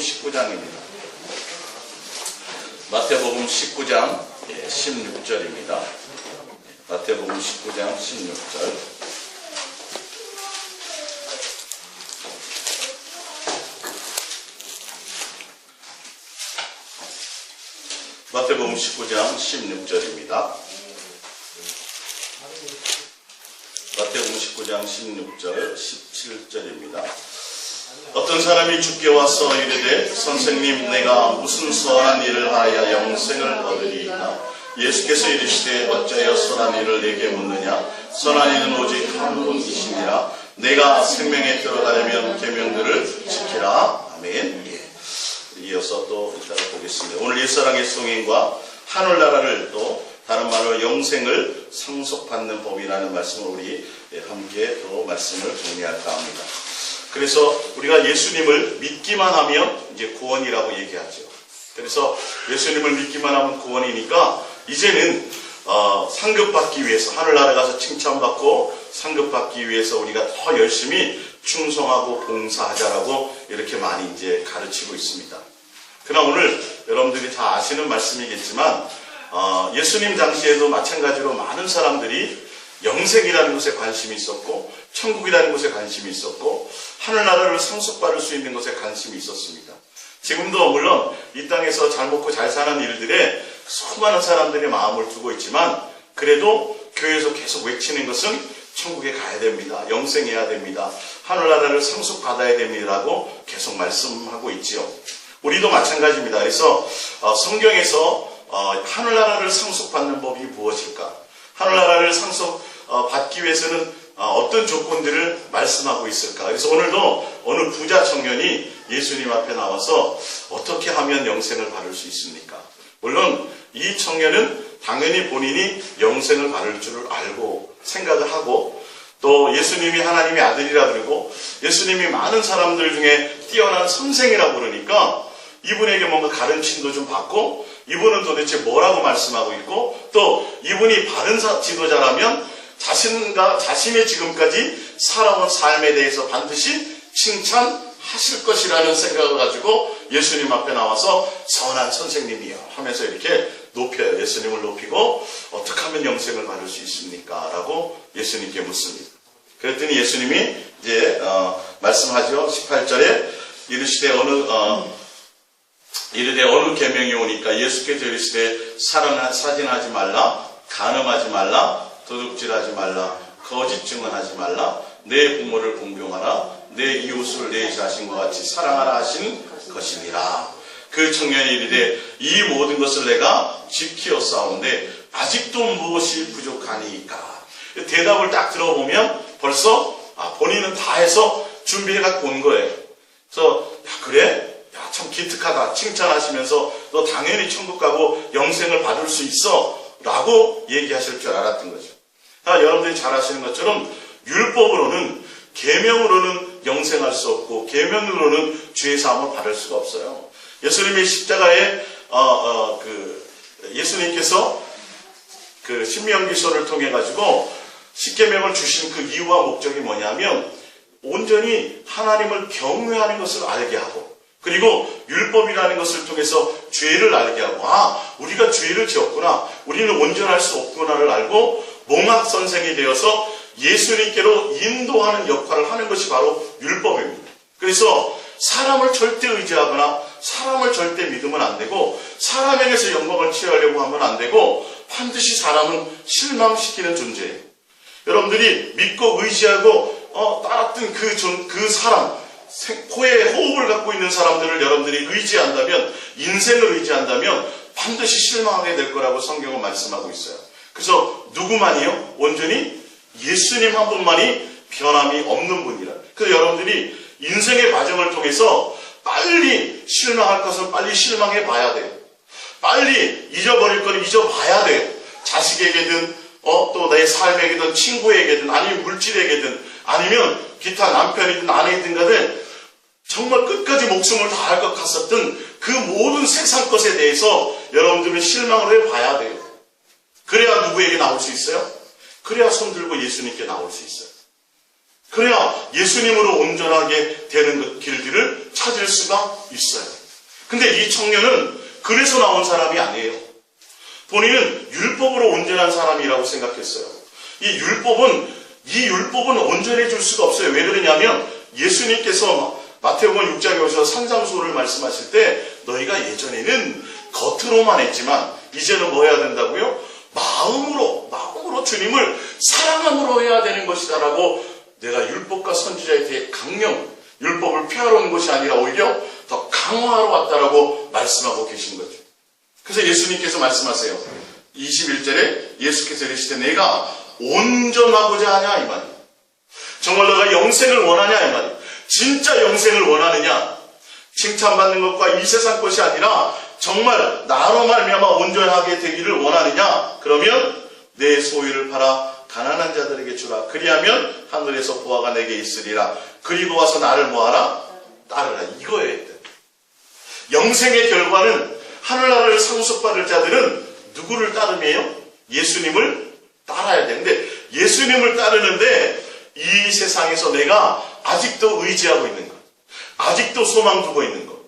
19장입니다. 마태복음 19장 16절입니다. 마태복음 19장 16절. 마태복음 19장 16절입니다. 마태복음 19장 16절 17절입니다. 어떤 사람이 주께 와서 이르되 선생님 내가 무슨 선한 일을 하여 영생을 얻으리이까? 예수께서 이르시되 어찌하여 선한 일을 내게 묻느냐? 선한 일은 오직 한 분이시니라. 내가 생명에 들어가려면 계명들을 지키라. 아멘. 이어서 또 이따가 보겠습니다. 오늘 옛사랑의 성인과 하늘나라를 또 다른 말로 영생을 상속받는 법이라는 말씀을 우리 함께 또 말씀을 정리할까 합니다. 그래서 우리가 예수님을 믿기만 하면 이제 구원이라고 얘기하죠. 그래서 예수님을 믿기만 하면 구원이니까 이제는 상급받기 위해서 하늘나라 가서 칭찬받고 상급받기 위해서 우리가 더 열심히 충성하고 봉사하자라고 이렇게 많이 이제 가르치고 있습니다. 그러나 오늘 여러분들이 다 아시는 말씀이겠지만 예수님 당시에도 마찬가지로 많은 사람들이 영생이라는 것에 관심이 있었고 천국이라는 것에 관심이 있었고 하늘나라를 상속받을 수 있는 것에 관심이 있었습니다. 지금도 물론 이 땅에서 잘 먹고 잘 사는 일들에 수많은 사람들이 마음을 두고 있지만 그래도 교회에서 계속 외치는 것은 천국에 가야 됩니다. 영생해야 됩니다. 하늘나라를 상속받아야 됩니다라고 계속 말씀하고 있지요. 우리도 마찬가지입니다. 그래서 성경에서 하늘나라를 상속받는 법이 무엇일까? 하늘나라를 상속받기 위해서는 어떤 조건들을 말씀하고 있을까? 그래서 오늘도 어느 부자 청년이 예수님 앞에 나와서 어떻게 하면 영생을 받을 수 있습니까? 물론 이 청년은 당연히 본인이 영생을 받을 줄 알고 생각을 하고 또 예수님이 하나님의 아들이라 그러고 예수님이 많은 사람들 중에 뛰어난 선생이라고 그러니까 이분에게 뭔가 가르침도 좀 받고 이분은 도대체 뭐라고 말씀하고 있고 또 이분이 바른 지도자라면 자신의 지금까지 살아온 삶에 대해서 반드시 칭찬하실 것이라는 생각을 가지고 예수님 앞에 나와서 선한 선생님이요 하면서 이렇게 높여요. 예수님을 높이고 어떻게 하면 영생을 받을 수 있습니까? 라고 예수님께 묻습니다. 그랬더니 예수님이 이제 말씀하죠. 18절에 이르시되 어느 계명이 오니까 예수께서 이르시되 살인하지 말라, 간음하지 말라, 도둑질하지 말라, 거짓 증언하지 말라, 내 부모를 공경하라, 내 이웃을 내 자신과 같이 사랑하라 하신 것이니라. 그 청년이 이르되 이 모든 것을 내가 지키었사온데 아직도 무엇이 부족하니까? 대답을 딱 들어보면 벌써 본인은 다 해서 준비해 갖고 온 거예요. 그래서 그래? 참 기특하다. 칭찬하시면서 너 당연히 천국 가고 영생을 받을 수 있어 라고 얘기하실 줄 알았던 거죠. 여러분들이 잘 아시는 것처럼 율법으로는 계명으로는 영생할 수 없고 계명으로는 죄 사함을 받을 수가 없어요. 예수님의 십자가에 예수님께서 그 신명기서를 통해 가지고 십계명을 주신 그 이유와 목적이 뭐냐면 온전히 하나님을 경외하는 것을 알게 하고 그리고 율법이라는 것을 통해서 죄를 알게 하고 우리가 죄를 지었구나, 우리는 온전할 수 없구나를 알고 몽학 선생이 되어서 예수님께로 인도하는 역할을 하는 것이 바로 율법입니다. 그래서 사람을 절대 의지하거나 사람을 절대 믿으면 안 되고 사람에게서 영광을 취하려고 하면 안 되고 반드시 사람은 실망시키는 존재예요. 여러분들이 믿고 의지하고 따랐던 그 사람, 코에 호흡을 갖고 있는 사람들을 여러분들이 의지한다면, 인생을 의지한다면 반드시 실망하게 될 거라고 성경은 말씀하고 있어요. 그래서 누구만이요? 온전히 예수님 한 분만이 변함이 없는 분이라. 그래서 여러분들이 인생의 과정을 통해서 빨리 실망할 것은 빨리 실망해 봐야 돼요. 빨리 잊어버릴 건 잊어봐야 돼요. 자식에게든 또 내 삶에게든 친구에게든 아니면 물질에게든 아니면 기타 남편이든 아내이든 간에 정말 끝까지 목숨을 다할 것 같았던 그 모든 세상 것에 대해서 여러분들은 실망을 해봐야 돼요. 그래야 누구에게 나올 수 있어요? 그래야 손들고 예수님께 나올 수 있어요. 그래야 예수님으로 온전하게 되는 길들을 찾을 받을 수가 있어요. 근데 이 청년은 그래서 나온 사람이 아니에요. 본인은 율법으로 온전한 사람이라고 생각했어요. 이 율법은 온전해 줄 수가 없어요. 왜 그러냐면 예수님께서 마태복음 6장에 오셔서 산상수훈을 말씀하실 때 너희가 예전에는 겉으로만 했지만 이제는 뭐 해야 된다고요? 마음으로 주님을 사랑함으로 해야 되는 것이다 라고 내가 율법과 선지자에 대해 강령, 율법을 폐하러 온 것이 아니라 오히려 더 강화하러 왔다라고 말씀하고 계신 거죠. 그래서 예수님께서 말씀하세요. 21절에 예수께서 이르시되 내가 온전하고자 하냐 이 말이에요. 정말 너가 영생을 원하냐 이 말이에요. 진짜 영생을 원하느냐? 칭찬받는 것과 이 세상 것이 아니라 정말 나로 말미암아 온전하게 되기를 원하느냐? 그러면 내 소유를 팔아 가난한 자들에게 주라. 그리하면 하늘에서 보화가 내게 있으리라. 그리고 와서 나를 뭐하라? 따르라. 이거예요. 영생의 결과는 하늘나라를 상속받을 자들은 누구를 따름이에요? 예수님을 따라야 되는데 예수님을 따르는데 이 세상에서 내가 아직도 의지하고 있는 것, 아직도 소망 두고 있는 것,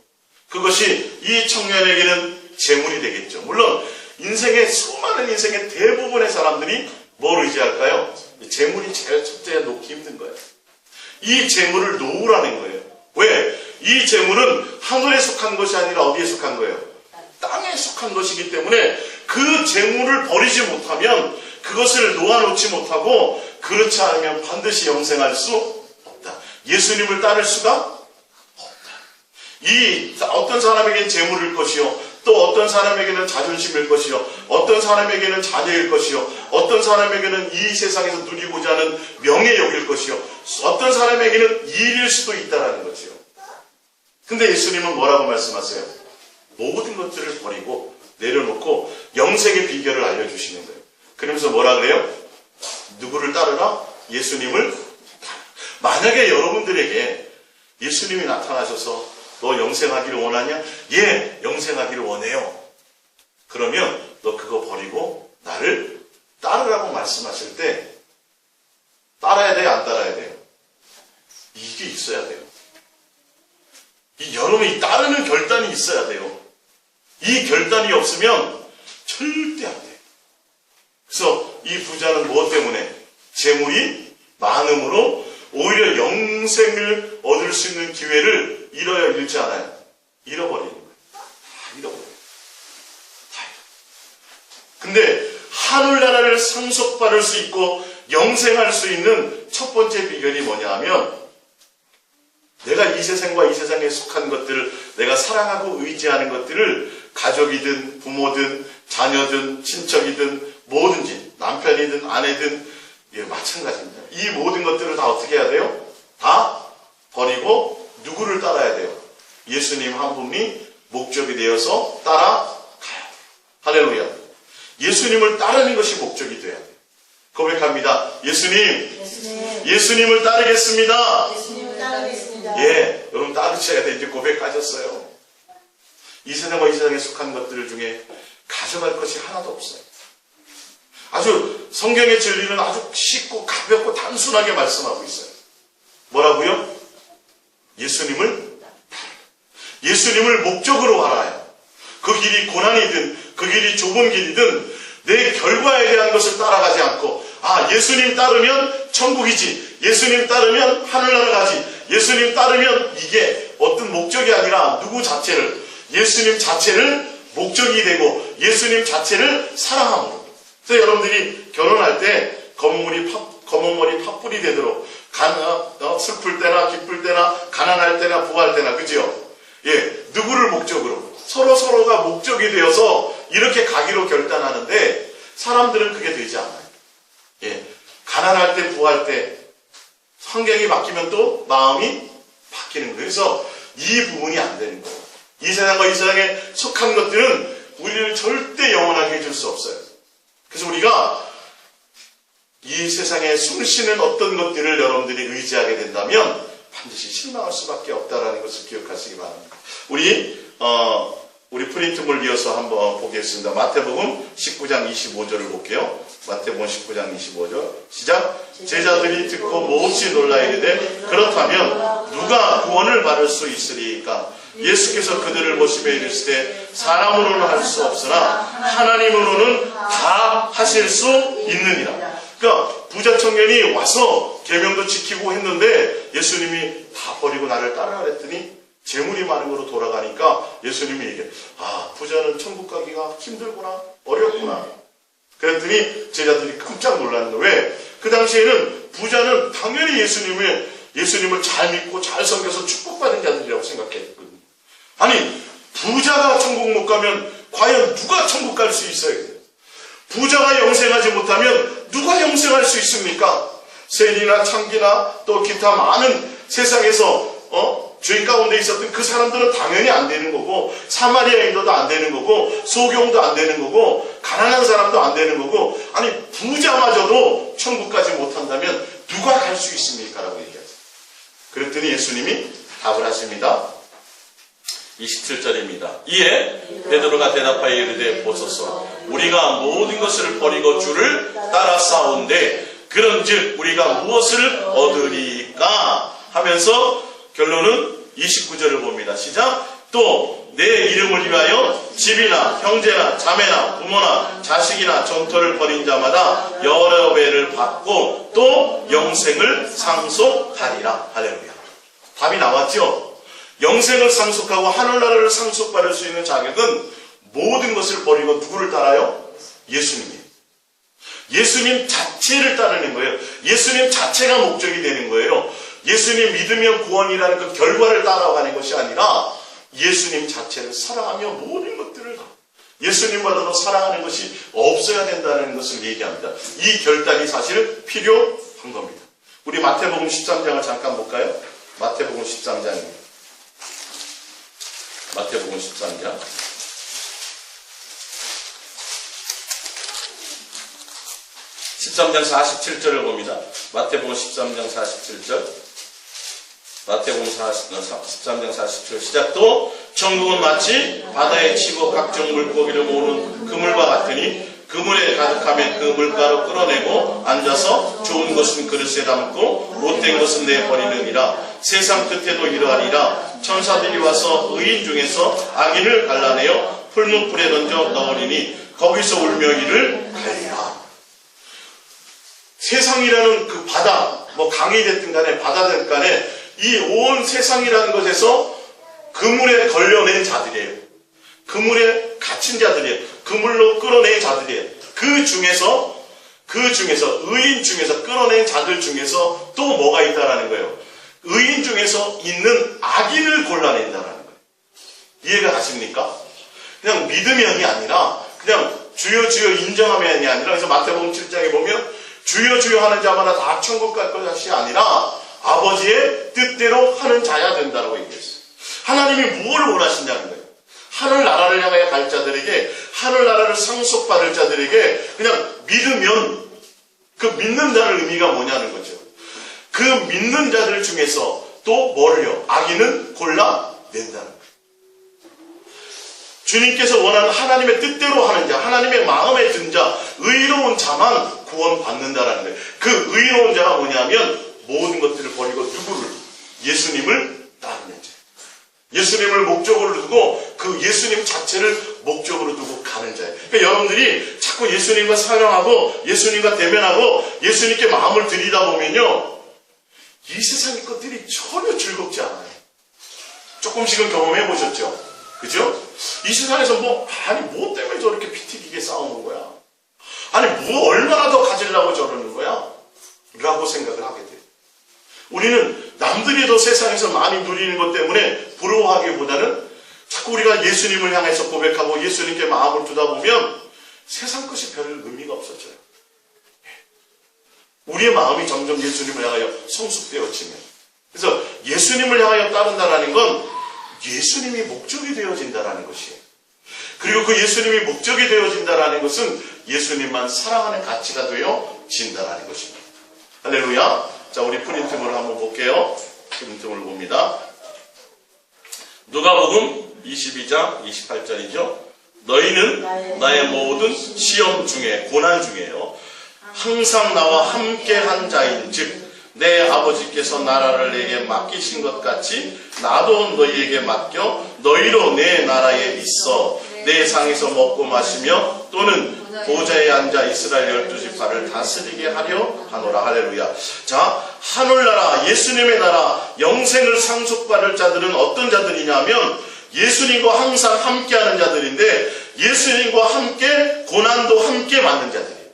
그것이 이 청년에게는 재물이 되겠죠. 물론 수많은 인생의 대부분의 사람들이 뭘 의지할까요? 재물이 제일 첫째에 놓기 힘든 거예요. 이 재물을 놓으라는 거예요. 왜? 이 재물은 하늘에 속한 것이 아니라 어디에 속한 거예요? 땅에 속한 것이기 때문에 그 재물을 버리지 못하면, 그것을 놓아놓지 못하고 그렇지 않으면 반드시 영생할 수 없다. 예수님을 따를 수가 없다. 어떤 사람에게는 재물일 것이요, 또 어떤 사람에게는 자존심일 것이요, 어떤 사람에게는 자녀일 것이요, 어떤 사람에게는 이 세상에서 누리고자 하는 명예욕일 것이요, 어떤 사람에게는 일일 수도 있다는 거죠. 근데 예수님은 뭐라고 말씀하세요? 모든 것들을 버리고 내려놓고 영생의 비결을 알려주시는 거예요. 그러면서 뭐라 그래요? 누구를 따르라? 예수님을 따르라. 만약에 여러분들에게 예수님이 나타나셔서 너 영생하기를 원하냐? 예, 영생하기를 원해요. 그러면 너 그거 버리고 나를 따르라고 말씀하실 때 따라야 돼요? 안 따라야 돼요? 이게 있어야 돼요. 여러분이 따르는 결단이 있어야 돼요. 이 결단이 없으면 절대 안 돼요. 그래서 이 부자는 무엇 때문에? 재물이 많음으로 오히려 영생을 얻을 수 있는 기회를 잃어야 잃지 않아요. 잃어버리는 거예요. 다 잃어버려요. 다 잃어버려요. 근데 하늘나라를 상속받을 수 있고 영생할 수 있는 첫 번째 비결이 뭐냐 하면, 내가 이 세상과 이 세상에 속한 것들을, 내가 사랑하고 의지하는 것들을 가족이든 부모든 자녀든 친척이든 뭐든지, 남편이든 아내든, 예, 마찬가지입니다. 이 모든 것들을 다 어떻게 해야 돼요? 다 버리고 누구를 따라야 돼요? 예수님 한 분이 목적이 되어서 따라가야 돼요. 할렐루야. 예수님을 따르는 것이 목적이 돼야 돼요. 고백합니다. 예수님을 따르겠습니다. 예수님을 따르겠습니다. 예, 여러분 따르셔야 돼. 이제 고백하셨어요. 이 세상과 이 세상에 속한 것들 중에 가져갈 것이 하나도 없어요. 아주 성경의 진리는 아주 쉽고 가볍고 단순하게 말씀하고 있어요. 뭐라고요? 예수님을 목적으로 알아요. 그 길이 고난이든 그 길이 좁은 길이든 내 결과에 대한 것을 따라가지 않고, 예수님 따르면 천국이지, 예수님 따르면 하늘나라 가지, 예수님 따르면, 이게 어떤 목적이 아니라 누구 자체를, 예수님 자체를 목적이 되고 예수님 자체를 사랑함으로. 그래서 여러분들이 결혼할 때 검은 머리 팥불이 되도록, 슬플 때나 기쁠 때나 가난할 때나 부할 때나, 그죠? 예, 누구를 목적으로, 서로가 목적이 되어서 이렇게 가기로 결단하는데 사람들은 그게 되지 않아요. 예, 가난할 때 부할 때 환경이 바뀌면 또 마음이 바뀌는 거예요. 그래서 이 부분이 안 되는 거예요. 이 세상과 이 세상에 속한 것들은 우리를 절대 영원하게 해줄 수 없어요. 그래서 우리가 이 세상에 숨쉬는 어떤 것들을 여러분들이 의지하게 된다면 반드시 실망할 수밖에 없다라는 것을 기억하시기 바랍니다. 우리 프린트물 이어서 한번 보겠습니다. 마태복음 19장 25절을 볼게요. 마태복음 19장 25절 시작. 제자들이 듣고 몹시 놀라 이르되 그렇다면 누가 구원을 받을 수 있으리까? 예수께서 그들을 보시며 이르시되 사람으로는 할 수 없으나 하나님으로는 다 하실 수 있느니라. 그러니까 부자 청년이 와서 계명도 지키고 했는데 예수님이 다 버리고 나를 따르라 했더니 재물이 많은 거로 돌아가니까 예수님이 얘기해. 아, 부자는 천국 가기가 힘들구나, 어렵구나. 그랬더니 제자들이 깜짝 놀라는 거예요. 왜? 그 당시에는 부자는 당연히 예수님을 잘 믿고 잘 섬겨서 축복받은 자들이라고 생각했거든요. 아니, 부자가 천국 못 가면 과연 누가 천국 갈 수 있어요? 부자가 영생하지 못하면 누가 영생할 수 있습니까? 세리나 창기나 또 기타 많은 세상에서 죄 가운데 있었던 그 사람들은 당연히 안 되는 거고, 사마리아인도 안 되는 거고, 소경도 안 되는 거고, 가난한 사람도 안 되는 거고, 아니 부자마저도 천국까지 못한다면 누가 갈 수 있습니까? 라고 얘기하죠. 그랬더니 예수님이 답을 하십니다. 27절입니다. 이에 베드로가 대답하여 이르되 보소서 우리가 모든 것을 버리고 주를 따라 싸운데 그런즉 우리가 무엇을 얻으리까? 하면서 결론은 29절을 봅니다. 시작. 또 내 이름을 위하여 집이나 형제나 자매나 부모나 자식이나 전토를 벌인 자마다 여러 배를 받고 또 영생을 상속하리라. 할렐루야. 답이 나왔죠? 영생을 상속하고 하늘나라를 상속받을 수 있는 자격은 모든 것을 버리고 누구를 따라요? 예수님이에요. 예수님 자체를 따르는 거예요. 예수님 자체가 목적이 되는 거예요. 예수님 믿으면 구원이라는 그 결과를 따라가는 것이 아니라 예수님 자체를 사랑하며 모든 것들을 예수님보다도 사랑하는 것이 없어야 된다는 것을 얘기합니다. 이 결단이 사실 필요한 겁니다. 우리 마태복음 13장을 잠깐 볼까요? 마태복음 13장입니다. 마태복음 13장 13장 47절을 봅니다. 마태복음 13장 47절 마태복음 13장 47절 시작. 또 천국은 마치 바다에 치고 각종 물고기를 모으는 그물과 같으니 그물에 가득하면 그 물가로 끌어내고 앉아서 좋은 것은 그릇에 담고 못된 것은 내버리느니라. 세상 끝에도 이러하리라. 천사들이 와서 의인 중에서 악인을 갈라내어 풀무불에 던져 넣으리니 거기서 울며 이를 갈리라. 세상이라는 그 바다, 강이 됐든 간에 바다 됐든 간에 이 온 세상이라는 것에서 그물에 걸려낸 자들이에요. 그물에 갇힌 자들이에요. 그물로 끌어낸 자들이에요. 그 중에서 의인 중에서 끌어낸 자들 중에서 또 뭐가 있다라는 거예요. 의인 중에서 있는 악인을 골라낸다라는 거예요. 이해가 가십니까? 그냥 믿으면이 아니라 그냥 주여 주여 인정하면이 아니라, 그래서 마태복음 7장에 보면 주여 주여 하는 자마다 다 천국 갈 것이 아니라 아버지의 뜻대로 하는 자야 된다고 얘기했어요. 하나님이 뭘 원하신다는 거예요? 하늘나라를 향하여 갈 자들에게, 하늘나라를 상속받을 자들에게 그냥 믿으면, 그 믿는다는 의미가 뭐냐는 거죠. 그 믿는 자들 중에서 또 뭐를요? 악인은 골라낸다는 거예요. 주님께서 원하는 하나님의 뜻대로 하는 자, 하나님의 마음에 든 자, 의로운 자만 구원받는다라는 거예요. 그 의로운 자가 뭐냐면 모든 것들을 버리고 누구를? 예수님을 따르는 자. 예수님을 목적으로 두고 그 예수님 자체를 목적으로 두고 가는 자예요. 그러니까 여러분들이 자꾸 예수님과 사랑하고 예수님과 대면하고 예수님께 마음을 들이다 보면요, 이 세상의 것들이 전혀 즐겁지 않아요. 조금씩은 경험해 보셨죠? 그죠? 이 세상에서 뭐 때문에 저렇게 피 튀기게 싸우는 거야? 뭐 얼마나 더 가지려고 저러는 거야? 라고 생각을 하게 돼요. 우리는 남들이 더 세상에서 많이 누리는 것 때문에 부러워하기보다는 자꾸 우리가 예수님을 향해서 고백하고 예수님께 마음을 두다 보면 세상 것이 별 의미가 없어져요. 우리의 마음이 점점 예수님을 향하여 성숙되어지면, 그래서 예수님을 향하여 따른다는 건 예수님이 목적이 되어진다는 것이에요. 그리고 그 예수님이 목적이 되어진다는 것은 예수님만 사랑하는 가치가 되어진다는 것입니다. 할렐루야. 자, 우리 프린트물을 한번 볼게요. 프린트물을 봅니다. 누가복음 22장 28절이죠. 너희는 나의 모든 시험 중에, 고난 중에요, 항상 나와 함께한 자인 즉 내 아버지께서 나라를 내게 맡기신 것 같이 나도 너희에게 맡겨 너희로 내 나라에 있어 내 상에서 먹고 마시며 또는 보좌에 앉아 이스라엘 12지파를 다스리게 하려 하노라. 할렐루야. 자, 하늘나라, 예수님의 나라, 영생을 상속받을 자들은 어떤 자들이냐면 예수님과 항상 함께하는 자들인데, 예수님과 함께 고난도 함께 받는 자들이에요.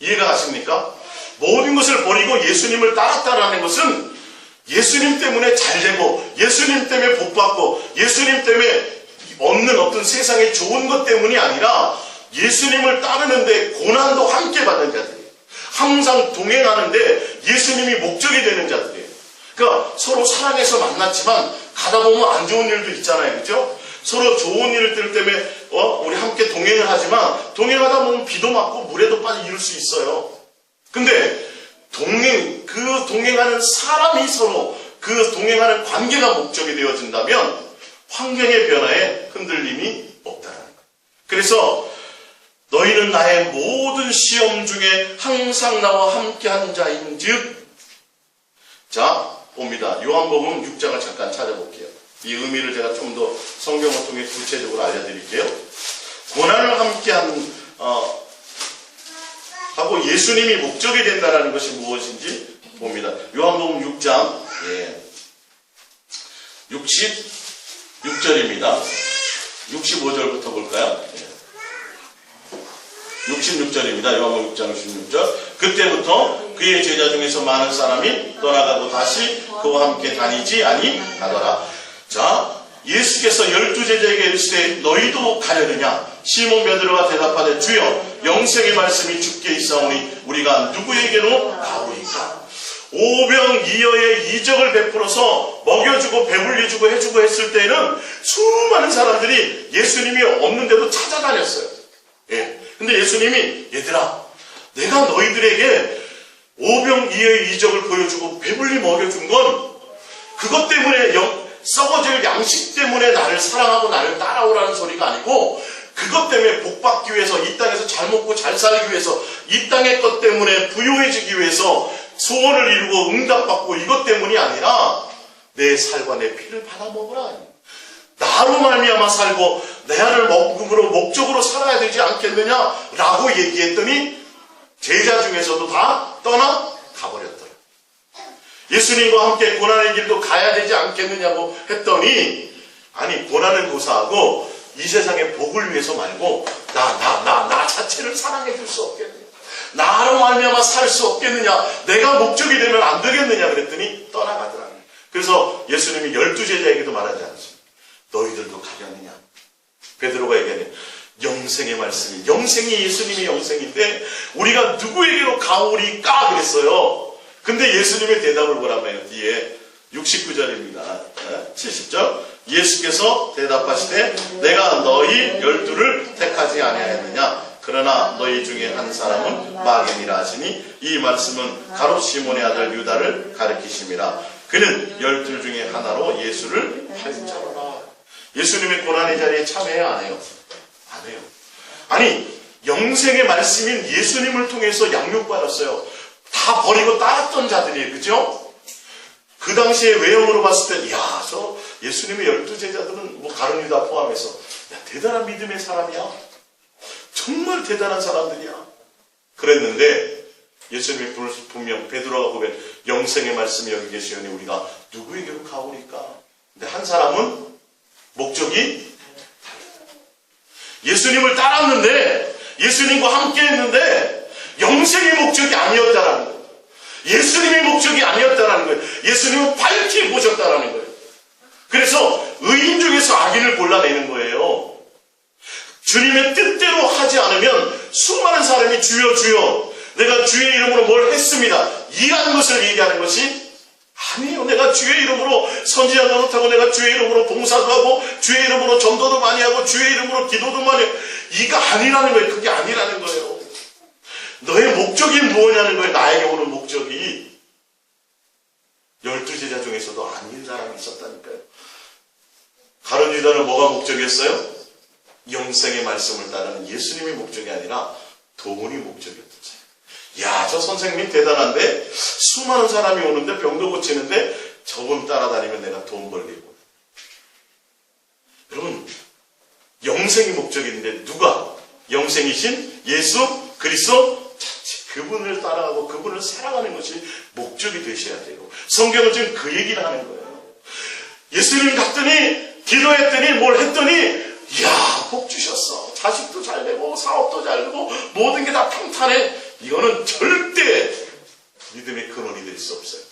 이해가 가십니까? 모든 것을 버리고 예수님을 따랐다라는 것은 예수님 때문에 잘되고 예수님 때문에 복받고 예수님 때문에 얻는 어떤 세상의 좋은 것 때문이 아니라 예수님을 따르는데 고난도 함께 받는 자들이에요. 항상 동행하는데 예수님이 목적이 되는 자들이에요. 그러니까 서로 사랑해서 만났지만 가다 보면 안 좋은 일도 있잖아요. 그렇죠? 서로 좋은 일들 때문에 우리 함께 동행을 하지만 동행하다 보면 비도 맞고 물에도 빠져 이룰 수 있어요. 근데 동행하는 사람이 서로 그 동행하는 관계가 목적이 되어진다면 환경의 변화에 흔들림이 없다는 거예요. 그래서 너희는 나의 모든 시험 중에 항상 나와 함께한 자인 즉, 자 봅니다. 요한복음 6장을 잠깐 찾아볼게요. 이 의미를 제가 좀 더 성경을 통해 구체적으로 알려드릴게요. 고난을 함께한 하고 예수님이 목적이 된다는 것이 무엇인지 봅니다. 요한복음 6장 66절입니다. 65절부터 볼까요? 66절입니다. 요한복음 6장 66절. 그때부터 그의 제자 중에서 많은 사람이 떠나가고 다시 그와 함께 다니지 아니하더라. 자, 예수께서 12제자에게 이르시되 너희도 가려느냐? 시몬 베드로가 대답하되 주여 영생의 말씀이 주께 있사오니 우리가 누구에게로 가오리까? 오병이어의 이적을 베풀어서 먹여주고 배불리주고 해주고 했을 때에는 수많은 사람들이 예수님이 없는데도 찾아다녔어요. 근데 예수님이 얘들아, 내가 너희들에게 오병이어의 이적을 보여주고 배불리 먹여준 건 그것 때문에 썩어질 양식 때문에 나를 사랑하고 나를 따라오라는 소리가 아니고 그것 때문에 복받기 위해서, 이 땅에서 잘 먹고 잘 살기 위해서, 이 땅의 것 때문에 부유해지기 위해서 소원을 이루고 응답받고 이것 때문이 아니라 내 살과 내 피를 받아 먹으라. 나로 말미암아 살고 나를 먹음으로 목적으로 살아야 되지 않겠느냐라고 얘기했더니 제자 중에서도 다 떠나가버렸더라. 예수님과 함께 고난의 길도 가야 되지 않겠느냐고 했더니 아니 고난을 고사하고 이 세상의 복을 위해서 말고 나 자체를 사랑해 줄 수 없겠느냐, 나로 말미암아 살 수 없겠느냐, 내가 목적이 되면 안 되겠느냐 그랬더니 떠나가더라. 그래서 예수님이 12제자에게도 말하지 않습니다. 너희들도 가려느냐? 베드로가 얘기하네. 영생의 말씀이, 영생이 예수님이 영생인데 우리가 누구에게로 가오리까 그랬어요. 근데 예수님의 대답을 보라며요. 뒤에 69절입니다. 70절. 예수께서 대답하시되 내가 너희 12를 택하지 아니하였느냐? 그러나 너희 중에 한 사람은 마귀니라 하시니 이 말씀은 가롯 시몬의 아들 유다를 가리키심이라. 그는 12 중에 하나로 예수를 팔자로라. 예수님의 고난의 자리에 참여해요, 안 해요? 안 해요. 아니 영생의 말씀인 예수님을 통해서 양육받았어요. 다 버리고 따랐던 자들이에요. 그죠? 그 당시에 외형으로 봤을 때 저 예수님의 12제자들은 가룟 유다 포함해서 대단한 믿음의 사람이야. 정말 대단한 사람들이야. 그랬는데 예수님이 분명 베드로가 보면 영생의 말씀이 여기 계시오니 우리가 누구에게로 가오리까? 근데 한 사람은 목적이 예수님을 따랐는데 예수님과 함께 했는데 영생의 목적이 아니었다라는 거예요. 예수님의 목적이 아니었다라는 거예요. 예수님은 밝히 보셨다라는 거예요. 그래서 의인 중에서 악인을 골라내는 거예요. 주님의 뜻대로 하지 않으면 수많은 사람이 주여 주여 내가 주의 이름으로 뭘 했습니다, 이런 것을 얘기하는 것이 아니에요. 내가 주의 이름으로 선지자 노릇하고 내가 주의 이름으로 봉사도 하고 주의 이름으로 전도도 많이 하고 주의 이름으로 기도도 많이 하고 이거 아니라는 거예요. 그게 아니라는 거예요. 너의 목적이 뭐냐는 거예요. 나에게 오는 목적이. 12제자 중에서도 아닌 사람이 있었다니까요. 가룟 서리다는 뭐가 목적이었어요? 영생의 말씀을 따르는 예수님이 목적이 아니라 돈이 목적이었던 거예요. 야, 저 선생님 대단한데 수많은 사람이 오는데 병도 고치는데 저분 따라다니면 내가 돈 벌리고. 여러분, 영생이 목적인데 누가? 영생이신 예수 그리스도 자체 그분을 따라가고 그분을 사랑하는 것이 목적이 되셔야 돼요. 성경은 지금 그 얘기를 하는 거예요. 예수님 갔더니 기도했더니 뭘 했더니 이야, 복 주셨어. 자식도 잘 되고 사업도 잘 되고 모든 게 다 평탄해. 이거는 절대 믿음의 근원이 될 수 없어요.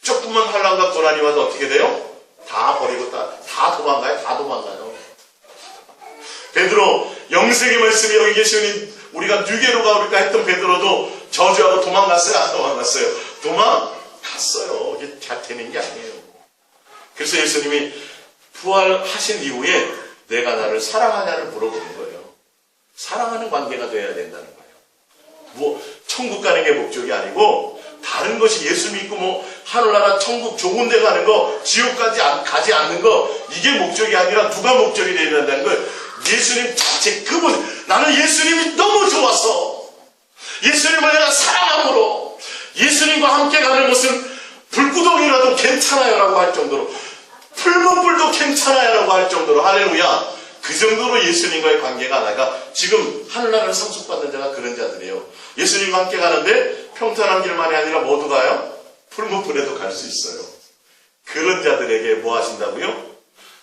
조금만 환난과 고난이 와도 어떻게 돼요? 다 버리고 다 도망가요. 다 도망가요. 베드로, 영생의 말씀이 여기 계시니 우리가 뉴게로 가볼까 했던 베드로도 저주하고 도망갔어요? 안 도망갔어요? 도망갔어요. 이게 잘 되는 게 아니에요. 그래서 예수님이 부활하신 이후에 내가 나를 사랑하냐를 물어보는 거예요. 사랑하는 관계가 돼야 된다는 거예요. 천국 가는 게 목적이 아니고 다른 것이 예수 믿고 하늘나라 천국 좋은 데 가는 거, 지옥까지 가지 않는 거, 이게 목적이 아니라 누가 목적이 되어야 된다는 거예요. 예수님 자체, 그분, 나는 예수님이 너무 좋았어. 예수님을 내가 사랑함으로 예수님과 함께 가는 것은 불구덩이라도 괜찮아요 라고 할 정도로, 풀무불도 괜찮아요 라고 할 정도로, 할렐루야, 그 정도로 예수님과의 관계가 나가. 지금 하늘나라를 상속받는 자가 그런 자들이에요. 예수님과 함께 가는데 평탄한 길만이 아니라 모두 가요? 풀무불에도 갈 수 있어요. 그런 자들에게 뭐 하신다고요?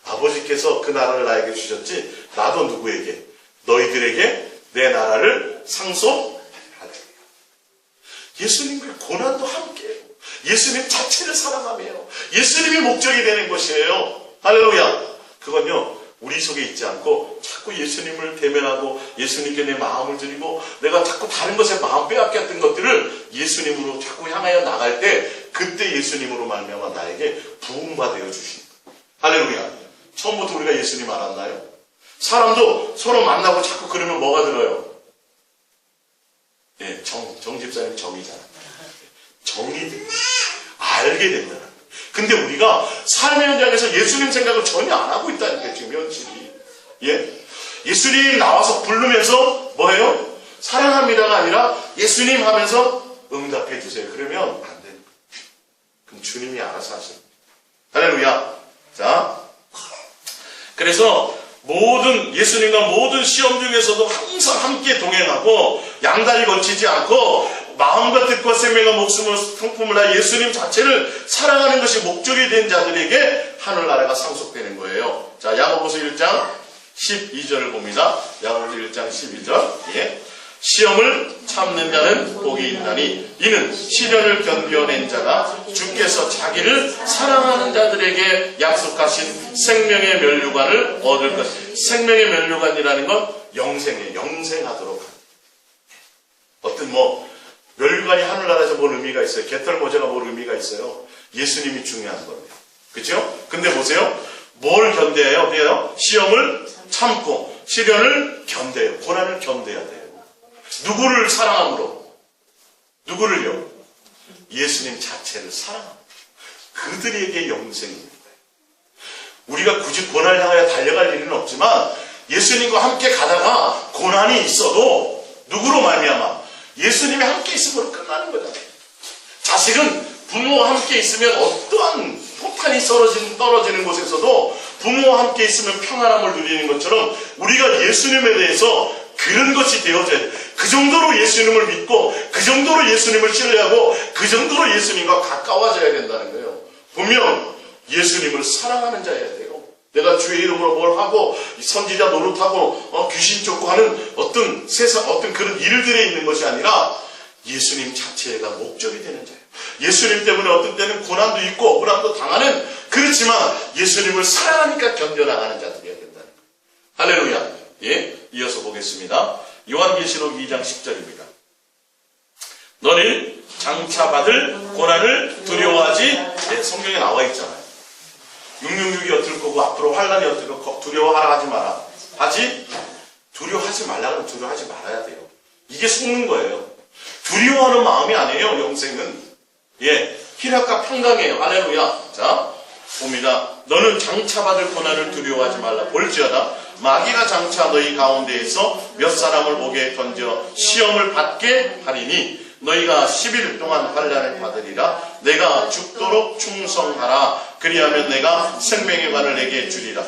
아버지께서 그 나라를 나에게 주셨지, 나도 누구에게? 너희들에게 내 나라를 상속하리라. 예수님과의 고난도 함께해요. 예수님 자체를 사랑하며요. 예수님이 목적이 되는 것이에요. 할렐루야. 그건요, 우리 속에 있지 않고 자꾸 예수님을 대면하고 예수님께 내 마음을 드리고 내가 자꾸 다른 것에 마음 빼앗겼던 것들을 예수님으로 자꾸 향하여 나갈 때, 그때 예수님으로 말미암아 나에게 부흥받아 주신다. 할렐루야. 처음부터 우리가 예수님 알았나요? 사람도 서로 만나고 자꾸 그러면 뭐가 들어요? 예, 정 집사님 정이잖아. 정이 돼. 알게 된다는 거예요. 근데 우리가 삶의 현장에서 예수님 생각을 전혀 안 하고 있다니까요, 지금 현실이. 예? 예수님 나와서 부르면서 뭐예요? 사랑합니다가 아니라 예수님 하면서 응답해 주세요. 그러면 안 돼요. 그럼 주님이 알아서 하십니다. 할렐루야. 자, 그래서 예수님과 모든 시험 중에서도 항상 함께 동행하고 양다리 거치지 않고 마음과 뜻과 생명과 목숨을 성품을 다해 예수님 자체를 사랑하는 것이 목적이 된 자들에게 하늘나라가 상속되는 거예요. 자, 야고보서 1장 12절을 봅니다. 야고보서 1장 12절. 예. 시험을 참는 자는 복이 있나니 이는 시련을 견뎌낸 자가 주께서 자기를 사랑하는 자들에게 약속하신 생명의 면류관을 얻을 것. 생명의 면류관이라는 건 영생이에요. 영생하도록 합니다. 어떤 면류관이 하늘나라에서 뭔 의미가 있어요? 깃털 모자가 뭔 의미가 있어요? 예수님이 중요한 겁니다. 그렇죠? 근데 보세요. 뭘 견뎌야 돼요? 시험을 참고 시련을 견뎌요. 고난을 견뎌야 돼요. 누구를 사랑함으로? 누구를요? 예수님 자체를 사랑합니다. 그들에게 영생입니다. 우리가 굳이 고난을 향하여 달려갈 일은 없지만 예수님과 함께 가다가 고난이 있어도 누구로 말미암아? 예수님이 함께 있으면 끝나는 거잖아요. 자식은 부모와 함께 있으면 어떠한 폭탄이 떨어지는 곳에서도 부모와 함께 있으면 평안함을 누리는 것처럼 우리가 예수님에 대해서 그런 것이 되어져야 돼. 그 정도로 예수님을 믿고 그 정도로 예수님을 신뢰하고 그 정도로 예수님과 가까워져야 된다는 거예요. 분명 예수님을 사랑하는 자여야 돼요. 내가 주의 이름으로 뭘 하고 선지자 노릇하고 귀신 쫓고 하는 어떤 세상 어떤 그런 일들에 있는 것이 아니라 예수님 자체가 목적이 되는 자예요. 예수님 때문에 어떤 때는 고난도 있고 억울함도 당하는, 그렇지만 예수님을 사랑하니까 견뎌나가는 자들이어야 된다는 거예요. 할렐루야. 예, 이어서 보겠습니다. 요한계시록 2장 10절입니다. 너는 장차 받을 고난을 두려워하지, 성경에 나와 있잖아요. 666이 어떨 거고 앞으로 환난이 어떨 거고 두려워하라 하지 마라. 두려워하지 말라면 두려워하지 말아야 돼요. 이게 속는 거예요. 두려워하는 마음이 아니에요. 영생은 예, 희락과 평강이에요. 할렐루야. 자, 봅니다. 너는 장차 받을 고난을 두려워하지 말라. 볼지어다 마귀가 장차 너희 가운데에서 몇 사람을 오게 던져 시험을 받게 하리니 너희가 10일 동안 환난을 받으리라. 내가 죽도록 충성하라. 그리하면 내가 생명의 관을 내게 주리라.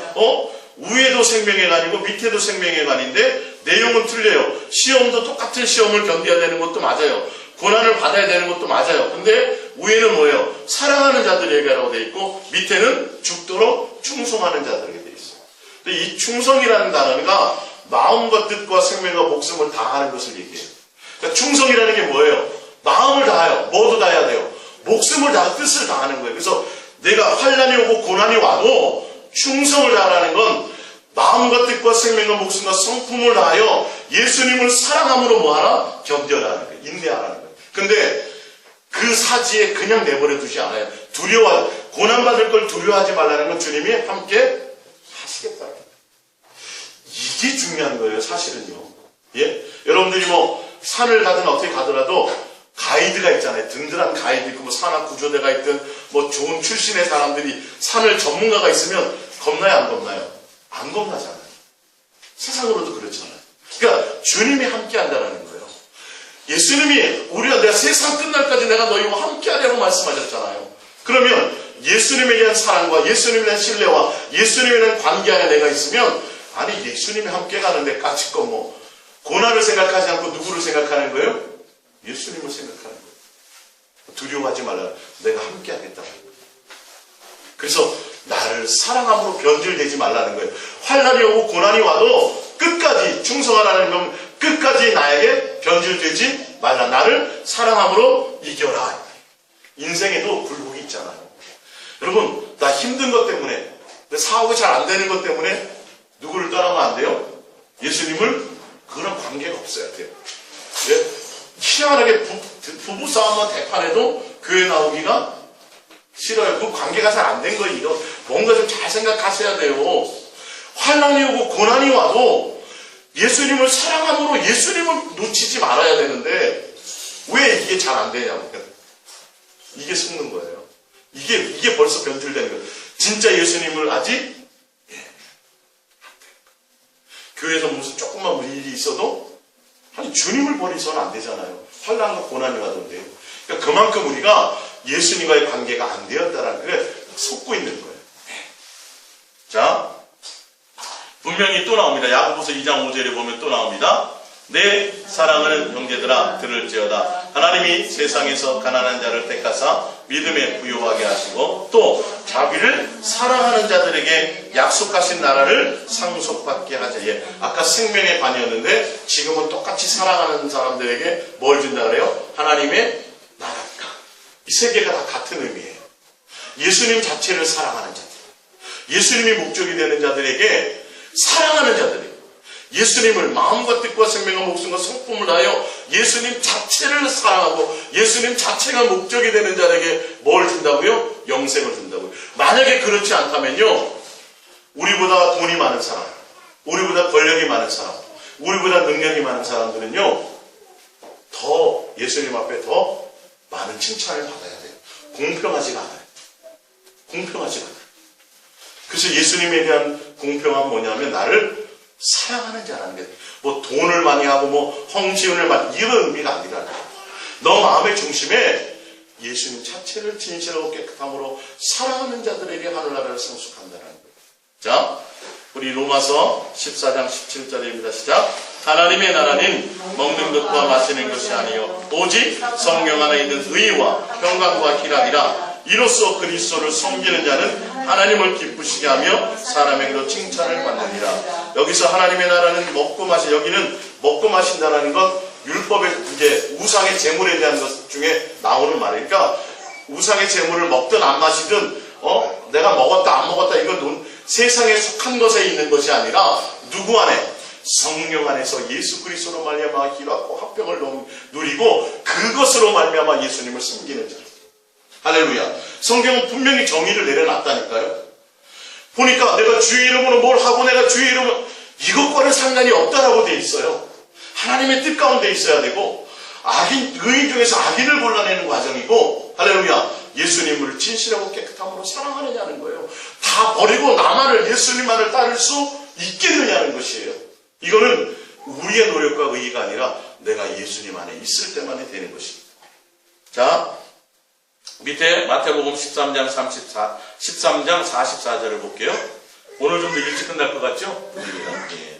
위에도 생명의 관이고 밑에도 생명의 관인데 내용은 틀려요. 시험도 똑같은 시험을 견뎌야 되는 것도 맞아요. 고난을 받아야 되는 것도 맞아요. 근데 위에는 뭐예요? 사랑하는 자들에게라고 되어 있고 밑에는 죽도록 충성하는 자들에게 되어 있어요. 근데 이 충성이라는 단어가 마음과 뜻과 생명과 목숨을 다하는 것을 얘기해요. 그러니까 충성이라는 게 뭐예요? 마음을 다해요. 뭐도 다해야 돼요. 목숨을 다 뜻을 다하는 거예요. 그래서 내가 환난이 오고 고난이 와도 충성을 다하라는 건 마음과 뜻과 생명과 목숨과 성품을 다하여 예수님을 사랑함으로 뭐하라? 견뎌라는 거예요. 인내하라는 거예요. 근데 그 사지에 그냥 내버려 두지 않아요. 고난받을 걸 두려워하지 말라는 건 주님이 함께 하시겠다는 거예요. 이게 중요한 거예요, 사실은요. 예? 여러분들이 산을 가든 어떻게 가더라도 가이드가 있잖아요. 든든한 가이드 있고 산악 구조대가 있든 좋은 출신의 사람들이 산을 전문가가 있으면 겁나요, 안 겁나요? 안 겁나잖아요. 세상으로도 그렇잖아요. 그러니까 주님이 함께 한다는 거예요. 예수님이 내가 세상 끝날까지 내가 너희와 함께 하려고 말씀하셨잖아요. 그러면 예수님에 대한 사랑과 예수님에 대한 신뢰와 예수님에 대한 관계 안에 내가 있으면 예수님이 함께 가는데 까짓거 고난을 생각하지 않고 누구를 생각하는 거예요? 예수님을 생각하는 거예요. 두려워하지 말라. 내가 함께 하겠다고. 그래서 나를 사랑함으로 변질되지 말라는 거예요. 환난이 오고 고난이 와도 끝까지 충성하라는 건 끝까지 나에게 변질되지 말라. 나를 사랑함으로 이겨라. 인생에도 굴곡이 있잖아요. 여러분, 나 힘든 것 때문에, 사업이 잘 안 되는 것 때문에 누구를 떠나면 안 돼요? 예수님을 그런 관계가 없어야 돼요. 예? 희한하게 부부싸움만 대판해도 교회 나오기가 싫어요. 그 관계가 잘 안 된 거예요. 이거 뭔가 좀 잘 생각하셔야 돼요. 환난이 오고 고난이 와도 예수님을 사랑함으로 예수님을 놓치지 말아야 되는데 왜 이게 잘 안 되냐고요. 이게 속는 거예요. 이게 벌써 변질되는 거예요. 진짜 예수님을 아직 교회에서 무슨 조금만 일이 있어도 주님을 버리서는 안 되잖아요. 환난과 고난이 와도인데요. 그러니까 그만큼 우리가 예수님과의 관계가 안 되었다라는 게 속고 있는 거예요. 자, 분명히 또 나옵니다. 야고보서 2장 5절에 보면 또 나옵니다. 내 사랑하는 형제들아 들을지어다. 하나님이 세상에서 가난한 자를 택하사 믿음에 부요하게 하시고 또 자기를 사랑하는 자들에게 약속하신 나라를 상속받게 하자. 아까 생명의 관이었는데 지금은 똑같이 사랑하는 사람들에게 뭘 준다 그래요? 하나님의 나라. 이 세 개가 다 같은 의미예요. 예수님 자체를 사랑하는 자들, 예수님이 목적이 되는 자들에게 사랑하는 자들이 예수님을 마음과 뜻과 생명과 목숨과 성품을 다하여 예수님 자체를 사랑하고 예수님 자체가 목적이 되는 자에게 뭘 준다고요? 영생을 준다고요. 만약에 그렇지 않다면요, 우리보다 돈이 많은 사람, 우리보다 권력이 많은 사람, 우리보다 능력이 많은 사람들은요 더 예수님 앞에 더 많은 칭찬을 받아야 돼요. 공평하지가 않아요. 공평하지가 않아요. 그래서 예수님에 대한 공평함은 뭐냐면 나를 사랑하는 자라는 게 돈을 많이 하고 헌지운을 많이 이런 의미가 아니라 너 마음의 중심에 예수님 자체를 진실하고 깨끗함으로 사랑하는 자들에게 하늘나라를 상속한다는 거예요. 자, 우리 로마서 14장 17절입니다. 시작. 하나님의 나라는 먹는 것과 마시는 것이 아니요 오직 성령 안에 있는 의와 평강과 희락이라. 이로써 그리스도를 섬기는 자는 하나님을 기쁘시게 하며 사람에게도 칭찬을 받느니라. 여기서 하나님의 나라는 먹고 마시, 여기는 먹고 마신다라는 것 율법의 이제 우상의 제물에 대한 것 중에 나오는 말이에요. 그러니까 우상의 제물을 먹든 안 마시든 내가 먹었다 안 먹었다 이건 세상에 속한 것에 있는 것이 아니라 누구 안에? 성령 안에서 예수 그리스도로 말미암아 희락과 화평을 누리고 그것으로 말미암아 예수님을 섬기는 자. 할렐루야. 성경은 분명히 정의를 내려놨다니까요. 보니까 내가 주의 이름으로 뭘 하고 내가 주의 이름으로 이것과는 상관이 없다라고 돼 있어요. 하나님의 뜻 가운데 있어야 되고 의인 중에서 악인을 골라내는 과정이고, 할렐루야, 예수님을 진실하고 깨끗함으로 사랑하느냐는 거예요. 다 버리고 나만을, 예수님만을 따를 수 있겠느냐는 것이에요. 이거는 우리의 노력과 의의가 아니라 내가 예수님 안에 있을 때만이 되는 것입니다. 자, 밑에 마태복음 13장 44절을 볼게요. 오늘 좀 더 일찍 끝날 것 같죠? 예.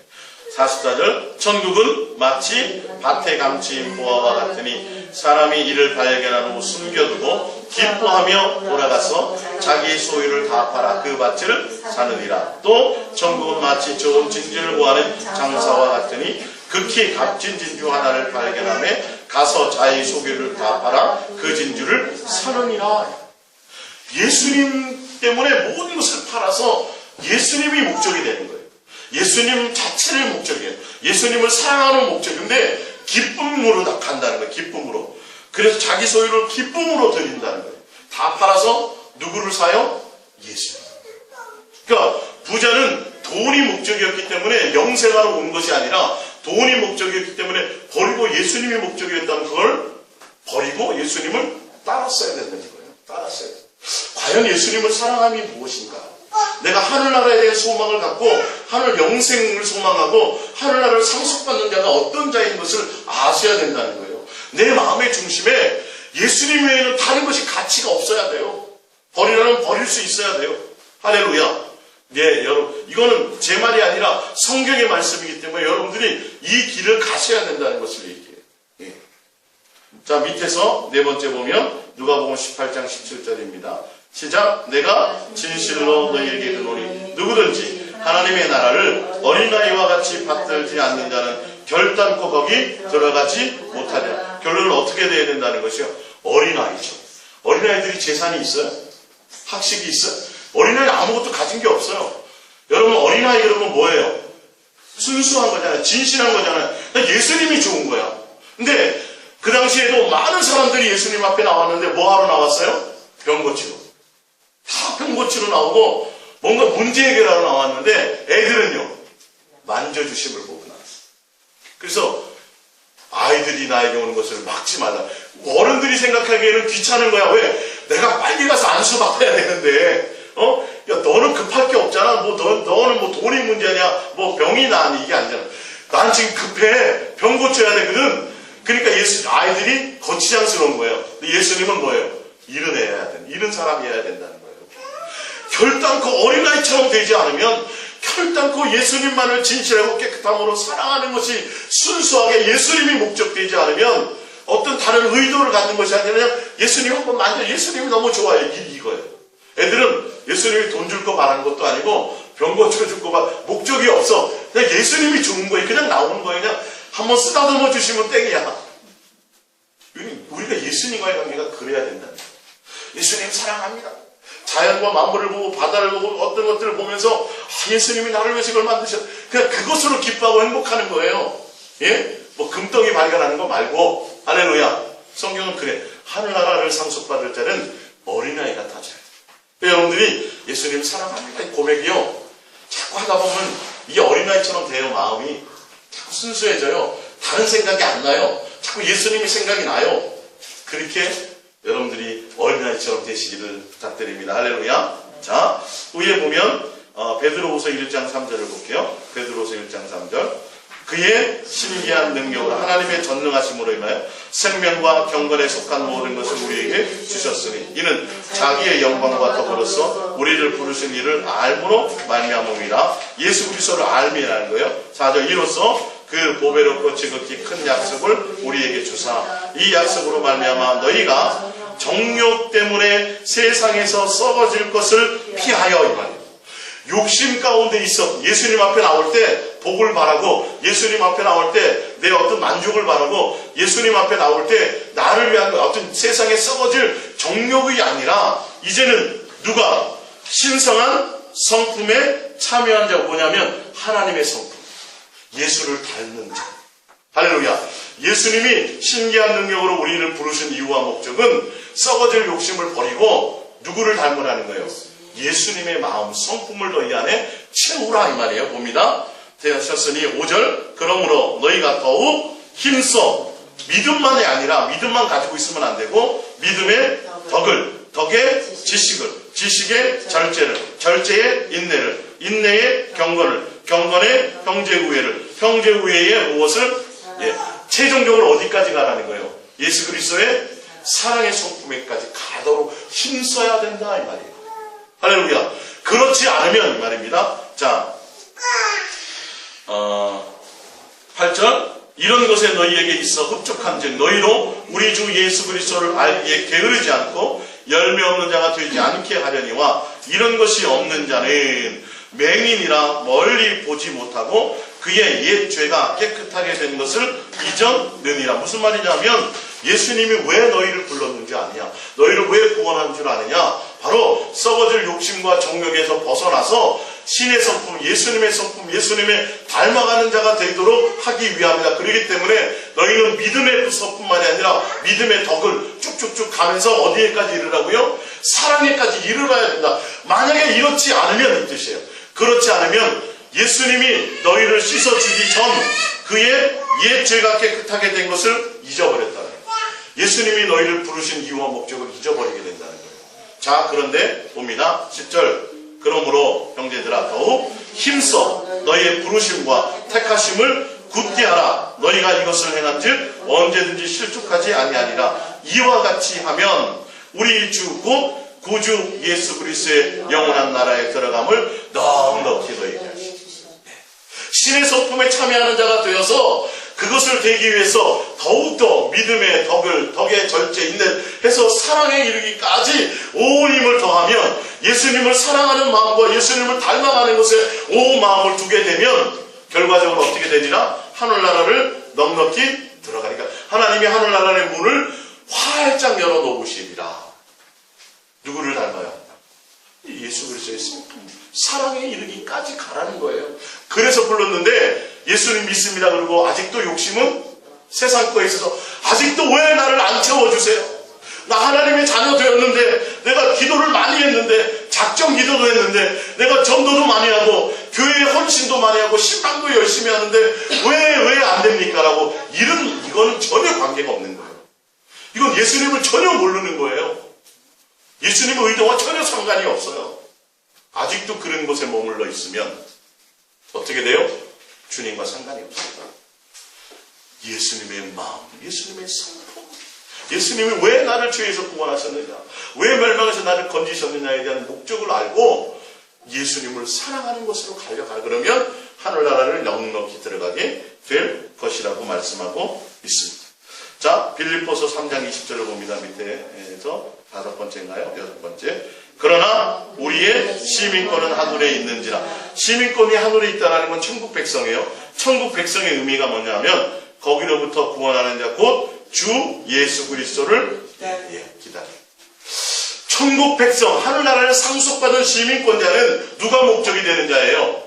44절, 천국은 마치 밭에 감추인 보화와 같으니 사람이 이를 발견한 후 숨겨두고 기뻐하며 돌아가서 자기 소유를 다 팔아 그 밭을 사느니라. 또 천국은 마치 좋은 진주를 구하는 장사와 같으니 극히 값진 진주 하나를 발견하며 가서 자기 소유를 다 팔아 그 진주를 사느니라. 예수님 때문에 모든 것을 팔아서 예수님이 목적이 되는 거예요. 예수님 자체를 목적이에요. 예수님을 사랑하는 목적인데 기쁨으로 간다는 거예요. 기쁨으로. 그래서 자기 소유를 기쁨으로 드린다는 거예요. 다 팔아서 누구를 사요? 예수님. 그러니까 부자는 돈이 목적이었기 때문에 영생하러 온 것이 아니라 돈이 목적이었기 때문에 버리고 예수님이 목적이었다면 그걸 버리고 예수님을 따랐어야 된다는 거예요. 따랐어야 돼요. 과연 예수님을 사랑함이 무엇인가? 내가 하늘나라에 대한 소망을 갖고 하늘 영생을 소망하고 하늘나라를 상속받는 자가 어떤 자인 것을 아셔야 된다는 거예요. 내 마음의 중심에 예수님 외에는 다른 것이 가치가 없어야 돼요. 버리라면 버릴 수 있어야 돼요. 할렐루야. 네, 여러분, 이거는 제 말이 아니라 성경의 말씀이기 때문에 여러분들이 이 길을 가셔야 된다는 것을 얘기해요. 예. 자, 밑에서 네 번째 보면 누가복음 18장 17절입니다. 시작. 내가 진실로 너희에게 이르노니 누구든지 하나님의 나라를 어린아이와 같이 받들지 않는 자는 결단코 거기 들어가지 못하리라. 결론은 어떻게 돼야 된다는 것이요? 어린아이죠. 어린아이들이 재산이 있어요? 학식이 있어요? 어린아이 아무것도 가진 게 없어요. 여러분, 어린아이 그러면 뭐예요? 순수한 거잖아요. 진실한 거잖아요. 예수님이 좋은 거야. 근데 그 당시에도 많은 사람들이 예수님 앞에 나왔는데 뭐하러 나왔어요? 병 고치러. 다 병 고치러 나오고 뭔가 문제 해결하러 나왔는데 애들은요, 만져주심을 보고 나왔어요. 그래서 아이들이 나에게 오는 것을 막지 말라. 어른들이 생각하기에는 귀찮은 거야. 왜? 내가 빨리 가서 안수 받아야 되는데, 야, 너는 급할 게 없잖아. 너는 뭐 돈이 문제냐, 뭐 병이 나니, 이게 아니잖아. 난 지금 급해. 병 고쳐야 되거든. 그러니까 아이들이 거치장스러운 거예요. 근데 예수님은 뭐예요? 이른 사람이어야 된다는 거예요. 결단코 어린아이처럼 되지 않으면, 결단코 예수님만을 진실하고 깨끗함으로 사랑하는 것이 순수하게 예수님이 목적되지 않으면 어떤 다른 의도를 갖는 것이 아니라 그냥 예수님 한번 만져, 예수님이 너무 좋아요. 이거예요. 애들은 예수님이 돈 줄 거 말하는 것도 아니고 병 고쳐줄 거 목적이 없어. 그냥 예수님이 좋은 거예요. 그냥 나오는 거예요. 그냥 한번 쓰다듬어 주시면 땡이야. 우리가 예수님과의 관계가 그래야 된다는 거예요. 예수님 사랑합니다. 자연과 만물을 보고 바다를 보고 어떤 것들을 보면서 예수님이 나를 위해서 이걸 만드셨. 그냥 그것으로 기뻐하고 행복하는 거예요. 예? 뭐 금덩이 발견하는 거 말고. 할렐루야. 성경은 그래. 하늘나라를 상속받을 자는 어린아이 같아져야 돼. 여러분들이 예수님 사랑합니다 이 고백이요, 자꾸 하다 보면 이 어린아이처럼 돼요. 마음이 자꾸 순수해져요. 다른 생각이 안 나요. 자꾸 예수님이 생각이 나요. 그렇게 여러분들이 어린아이처럼 되시기를 부탁드립니다. 할렐루야. 자, 위에 보면 베드로후서 1장 3절을 볼게요. 베드로후서 1장 3절. 그의 신기한 능력으로 하나님의 전능하심으로 인하여 생명과 경건에 속한 모든 것을 우리에게 주셨으니 이는 자기의 영광과 더불어서 우리를 부르신 이를 알므로 말미암음이라. 예수 그리스도를 알미라는 거예요. 4절. 이로써 그 보배롭고 지극히 큰 약속을 우리에게 주사 이 약속으로 말미암아 너희가 정욕 때문에 세상에서 썩어질 것을 피하여, 이 말이에요. 욕심 가운데 있어 예수님 앞에 나올 때 복을 바라고, 예수님 앞에 나올 때 내 어떤 만족을 바라고, 예수님 앞에 나올 때 나를 위한 어떤 세상에 썩어질 정욕이 아니라 이제는 누가 신성한 성품에 참여한 자가 뭐냐면 하나님의 성품, 예수를 닮는 자. 할렐루야. 예수님이 신기한 능력으로 우리를 부르신 이유와 목적은 썩어질 욕심을 버리고 누구를 닮으라는 거예요? 예수님의 마음, 성품을 너희 안에 채우라, 이 말이에요. 봅니다. 되셨으니 5절. 그러므로 너희가 더욱 힘써 믿음만이 아니라 믿음만 가지고 있으면 안 되고 믿음의 덕을 덕의 지식을, 지식의 절제를, 절제의 인내를, 인내의 경건을, 경건의 형제우애를, 형제우애의 무엇을? 최종적으로 어디까지 가라는 거예요? 예수 그리스도의 사랑의 성품에까지 가도록 힘써야 된다 이 말이에요. 할렐루야. 그렇지 않으면 말입니다. 자, 8절 이런 것에 너희에게 있어 흡족한즉 너희로 우리 주 예수 그리스도를 알기에 게으르지 않고 열매 없는 자가 되지 않게 하려니와 이런 것이 없는 자는 맹인이라 멀리 보지 못하고 그의 옛 죄가 깨끗하게 된 것을 잊었느니라. 무슨 말이냐면 예수님이 왜 너희를 불렀는지 아느냐, 너희를 왜 구원한 줄 아느냐, 바로 썩어질 욕심과 정욕에서 벗어나서 신의 성품, 예수님의 성품, 예수님의 닮아가는 자가 되도록 하기 위함이다. 그렇기 때문에 너희는 믿음의 그 성품만이 아니라 믿음의 덕을 쭉쭉쭉 가면서 어디에까지 이르라고요? 사랑에까지 이르러야 된다. 만약에 이렇지 않으면 이 뜻이에요. 그렇지 않으면 예수님이 너희를 씻어주기 전 그의 옛 죄가 깨끗하게 된 것을 잊어버렸다는 거예요. 예수님이 너희를 부르신 이유와 목적을 잊어버리게 된다는 거예요. 자, 그런데 봅니다. 10절 그러므로 형제들아 더욱 힘써 너희의 부르심과 택하심을 굳게 하라. 너희가 이것을 행한즉 언제든지 실족하지 아니하리라. 이와 같이 하면 우리 주 곧 구주 예수 그리스도의 영원한 나라에 들어감을 넉넉히 너희에게 하시오. 신의 성품에 참여하는 자가 되어서 그것을 되기 위해서 더욱더 믿음의 덕을, 덕의 절제, 인내 해서 사랑에 이르기까지 온 힘을 더하면 예수님을 사랑하는 마음과 예수님을 닮아가는 것에 온 마음을 두게 되면 결과적으로 어떻게 되니라? 하늘나라를 넉넉히 들어가니까 하나님이 하늘나라의 문을 활짝 열어놓으시리라. 누구를 닮아요? 예수 그리스도의 사랑에 이르기까지 가라는 거예요. 그래서 불렀는데 예수님 믿습니다 그러고 아직도 욕심은 세상 거에 있어서 아직도 왜 나를 안 채워주세요? 나 하나님의 자녀 되었는데, 내가 기도를 많이 했는데, 작정 기도도 했는데, 내가 전도도 많이 하고 교회에 헌신도 많이 하고 신방도 열심히 하는데 왜 안 됩니까? 라고 이거는 전혀 관계가 없는 거예요. 이건 예수님을 전혀 모르는 거예요. 예수님의 의도와 전혀 상관이 없어요. 아직도 그런 곳에 머물러 있으면 어떻게 돼요? 주님과 상관이 없습니다. 예수님의 마음, 예수님의 성품, 예수님이 왜 나를 죄에서 구원하셨느냐, 왜 멸망에서 나를 건지셨느냐에 대한 목적을 알고 예수님을 사랑하는 것으로 가려가 그러면 하늘나라를 넉넉히 들어가게 될 것이라고 말씀하고 있습니다. 자, 빌립보서 3장 20절을 봅니다. 밑에서 5번째인가요? 6번째. 그러나 우리의 시민권은 하늘에 있는지라. 시민권이 하늘에 있다는 건 천국 백성이에요. 천국 백성의 의미가 뭐냐면 거기로부터 구원하는 자 곧 주 예수 그리스도를 기다려. 천국 백성, 하늘나라를 상속받은 시민권자는 누가 목적이 되는 자예요?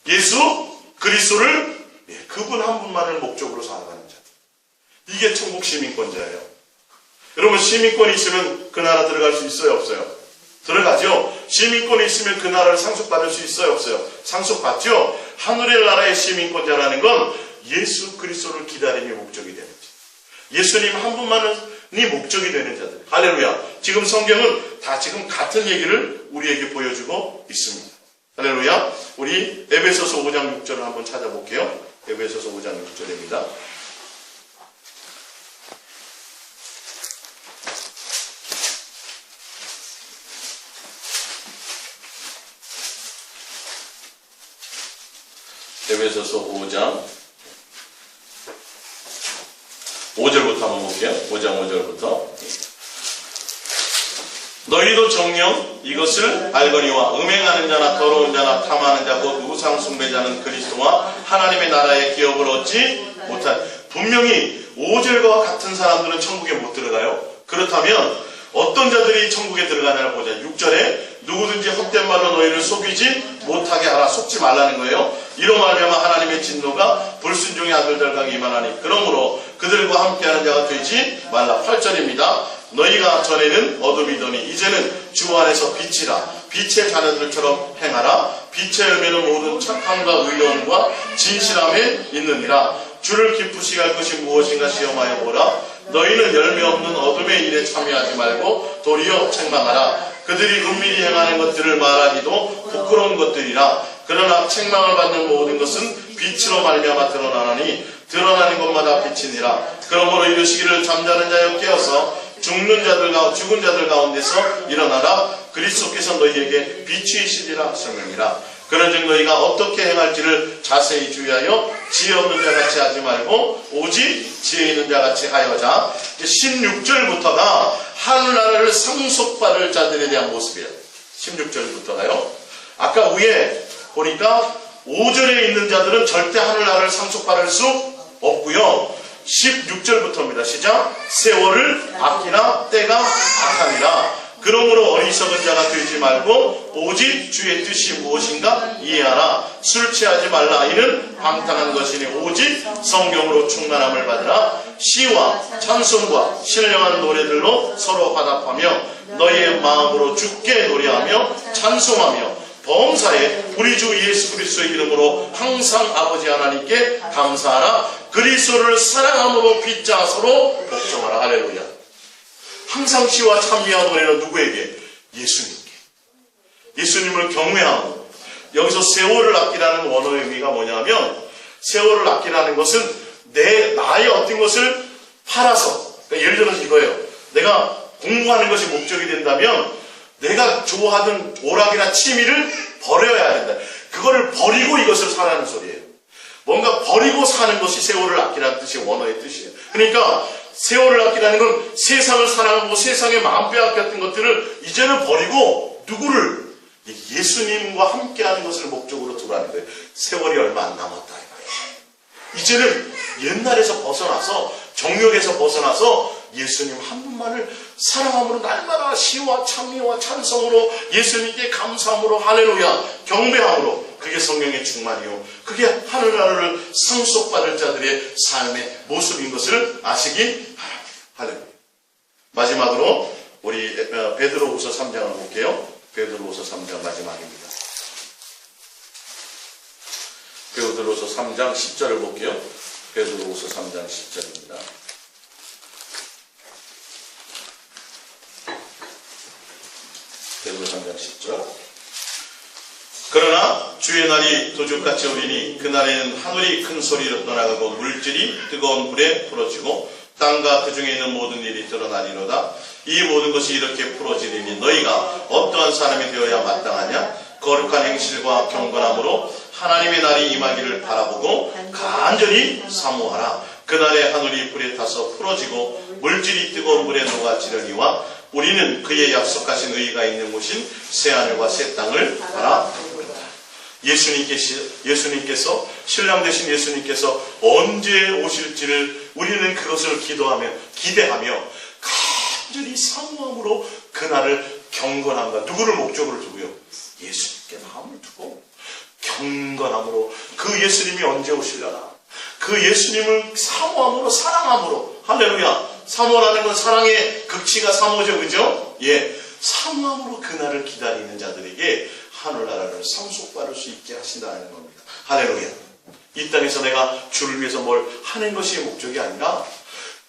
예수 그리스도를 그분 한 분만을 목적으로 살아가는 자. 이게 천국 시민권자예요. 여러분, 시민권이 있으면 그 나라 들어갈 수 있어요, 없어요? 들어가죠. 시민권이 있으면 그 나라를 상속받을 수 있어요, 없어요? 상속받죠. 하늘의 나라의 시민권자라는 건 예수 그리스도를 기다림이 목적이 되는 자. 예수님 한 분만이 목적이 되는 자들. 할렐루야. 지금 성경은 다 지금 같은 얘기를 우리에게 보여주고 있습니다. 할렐루야. 우리 에베소서 5장 6절을 한번 찾아볼게요. 에베소서 5장 6절입니다. 에베소서 5장 5절부터 한번 볼게요. 5장 5절부터. 너희도 정녕 이것을 알거니와 음행하는 자나 더러운 자나 탐하는 자 곧 우상 숭배자는 그리스도와 하나님의 나라의 기업을 얻지 못한. 분명히 5절과 같은 사람들은 천국에 못 들어가요. 그렇다면 어떤 자들이 천국에 들어가냐를 보자. 6절에 누구든지 헛된 말로 너희를 속이지 못하게 하라. 속지 말라는 거예요. 이로 말미암아 하나님의 진노가 불순종의 아들들과 임하나니 그러므로 그들과 함께하는 자가 되지 말라. 8절입니다. 너희가 전에는 어둠이더니 이제는 주 안에서 빛이라. 빛의 자녀들처럼 행하라. 빛의 열매는 모든 착함과 의로움과 진실함에 있느니라. 주를 기쁘시게 할 것이 무엇인가 시험하여 보라. 너희는 열매 없는 어둠의 일에 참여하지 말고 도리어 책망하라. 그들이 은밀히 행하는 것들을 말하기도 부끄러운 것들이라. 그러나 책망을 받는 모든 것은 빛으로 말미암아 드러나나니 드러나는 것마다 빛이니라. 그러므로 이르시기를 잠자는 자여 깨어서 죽은 자들 가운데서 일어나라. 그리스도께서 너희에게 빛이시리라 설명이라. 그런즉 너희가 어떻게 행할지를 자세히 주의하여 지혜 없는 자같이 하지 말고 오직 지혜 있는 자같이 하여자. 16절부터가 하늘나라를 상속받을 자들에 대한 모습이에요. 16절부터가요. 아까 위에 보니까 5절에 있는 자들은 절대 하늘나라를 상속받을 수 없고요. 16절부터입니다. 시작. 세월을 아끼나 때가 악하니라. 그러므로 어리석은 자가 되지 말고 오직 주의 뜻이 무엇인가 이해하라. 술 취하지 말라. 이는 방탕한 것이니 오직 성경으로 충만함을 받으라. 시와 찬송과 신령한 노래들로 서로 화답하며 너희의 마음으로 주께 노래하며 찬송하며 범사에 우리 주 예수 그리스도의 이름으로 항상 아버지 하나님께 감사하라. 그리스도를 사랑함으로 빚자 서로 복종하라. 할렐루야. 항상 시와 찬미와 노래는 누구에게? 예수님께. 예수님을 경외하고. 여기서 세월을 아끼라는 원어의 의미가 뭐냐면, 세월을 아끼라는 것은 나의 어떤 것을 팔아서, 그러니까 예를 들어서 이거예요. 내가 공부하는 것이 목적이 된다면 내가 좋아하던 오락이나 취미를 버려야 된다. 그거를 버리고 이것을 사라는 소리예요. 뭔가 버리고 사는 것이 세월을 아끼라는 뜻이 원어의 뜻이에요. 그러니까 세월을 아끼라는 건 세상을 사랑하고 세상에 마음 빼앗겼던 것들을 이제는 버리고 누구를? 예수님과 함께하는 것을 목적으로 두라는 거예요. 세월이 얼마 안 남았다. 이제는 옛날에서 벗어나서 정욕에서 벗어나서 예수님 한 분만을 사랑함으로 날마다 시와 찬미와 찬성으로 예수님께 감사함으로 할렐루야 경배함으로 그게 성령의 충만이요 그게 하늘나라를 상속받을 자들의 삶의 모습인 것을 아시기 할렐루야. 마지막으로 우리 베드로후서 3장을 볼게요. 베드로후서 3장 마지막입니다. 베드로후서 3장 10절을 볼게요. 베드로후서 3장 10절입니다. 베드로 3장 10절. 그러나 주의 날이 도적같이 오리니 그날에는 하늘이 큰 소리로 떠나가고 물질이 뜨거운 불에 풀어지고 땅과 그 중에 있는 모든 일이 드러나리로다. 이 모든 것이 이렇게 풀어지리니 너희가 어떠한 사람이 되어야 마땅하냐? 거룩한 행실과 경건함으로 하나님의 날이 임하기를 바라보고 간절히 사모하라. 그날에 하늘이 불에 타서 풀어지고 물질이 뜨거운 물에 녹아지려니와 우리는 그의 약속하신 의의가 있는 곳인 새하늘과 새 땅을 바라봅니다. 예수님께서 신랑 되신 예수님께서 언제 오실지를 우리는 그것을 기대하며 간절히 사모함으로 그날을 경건함과 누구를 목적으로 두고요? 예수님께 마음을 두고 경건함으로 그 예수님이 언제 오시려나 그 예수님을 사모함으로 사랑함으로 할렐루야. 사모라는 건 사랑의 극치가 사모죠. 그죠? 예, 사모함으로 그날을 기다리는 자들에게 하늘나라를 상속받을 수 있게 하신다는 겁니다. 할렐루야. 이 땅에서 내가 주를 위해서 뭘 하는 것이 목적이 아니라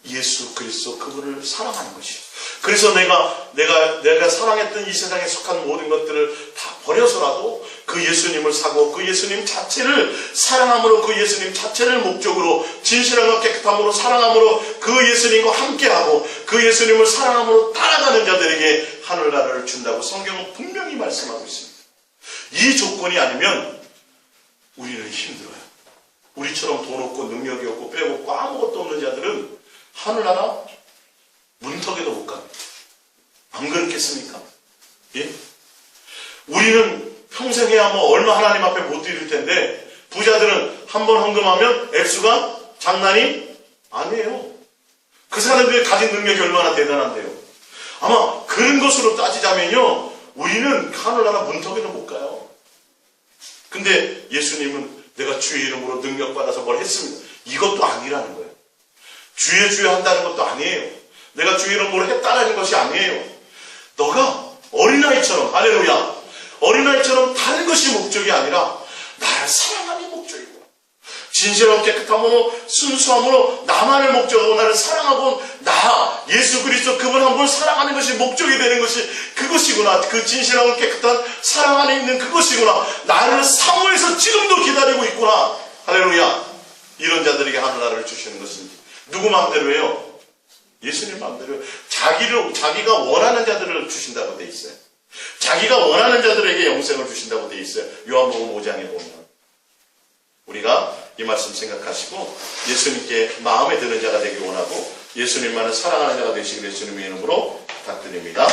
예수 그리스도 그분을 사랑하는 것이에요. 그래서 내가 사랑했던 이 세상에 속한 모든 것들을 다 버려서라도 그 예수님을 사고 그 예수님 자체를 사랑함으로 그 예수님 자체를 목적으로 진실함과 깨끗함으로 사랑함으로 그 예수님과 함께하고 그 예수님을 사랑함으로 따라가는 자들에게 하늘나라를 준다고 성경은 분명히 말씀하고 있습니다. 이 조건이 아니면 우리는 힘들어요. 우리처럼 돈 없고 능력이 없고 빼먹고 아무것도 없는 자들은 하늘나라 문턱에도 못 갑니다. 안 그렇겠습니까? 예? 우리는 평생에 뭐 얼마 하나님 앞에 못 드릴 텐데 부자들은 한 번 헌금하면 액수가 장난이 아니에요. 그 사람들이 가진 능력이 얼마나 대단한데요. 아마 그런 것으로 따지자면요 우리는 하늘나라 문턱에도 못 가요. 근데 예수님은 내가 주의 이름으로 능력받아서 뭘 했습니다. 이것도 아니라는 거예요. 주의 한다는 것도 아니에요. 내가 주의 이름으로 했다는 것이 아니에요. 너가 어린아이처럼 어린아이처럼 다른 것이 목적이 아니라 나를 사랑하는 목적이고 진실하고 깨끗함으로 순수함으로 나만의 목적하고 나를 사랑하고 나 예수 그리스도 그분 한 분을 사랑하는 것이 목적이 되는 것이 그것이구나. 그 진실하고 깨끗한 사랑 안에 있는 그것이구나. 나를 사모해서 지금도 기다리고 있구나. 할렐루야. 이런 자들에게 하늘나라를 주시는 것은 누구 마음대로예요? 예수님 마음대로요. 자기가 원하는 자들을 주신다고 돼 있어요. 자기가 원하는 자들에게 영생을 주신다고 돼 있어요. 요한복음 5장에 보면. 우리가 이 말씀 생각하시고 예수님께 마음에 드는 자가 되길 원하고 예수님만을 사랑하는 자가 되시길 예수님의 이름으로 부탁드립니다.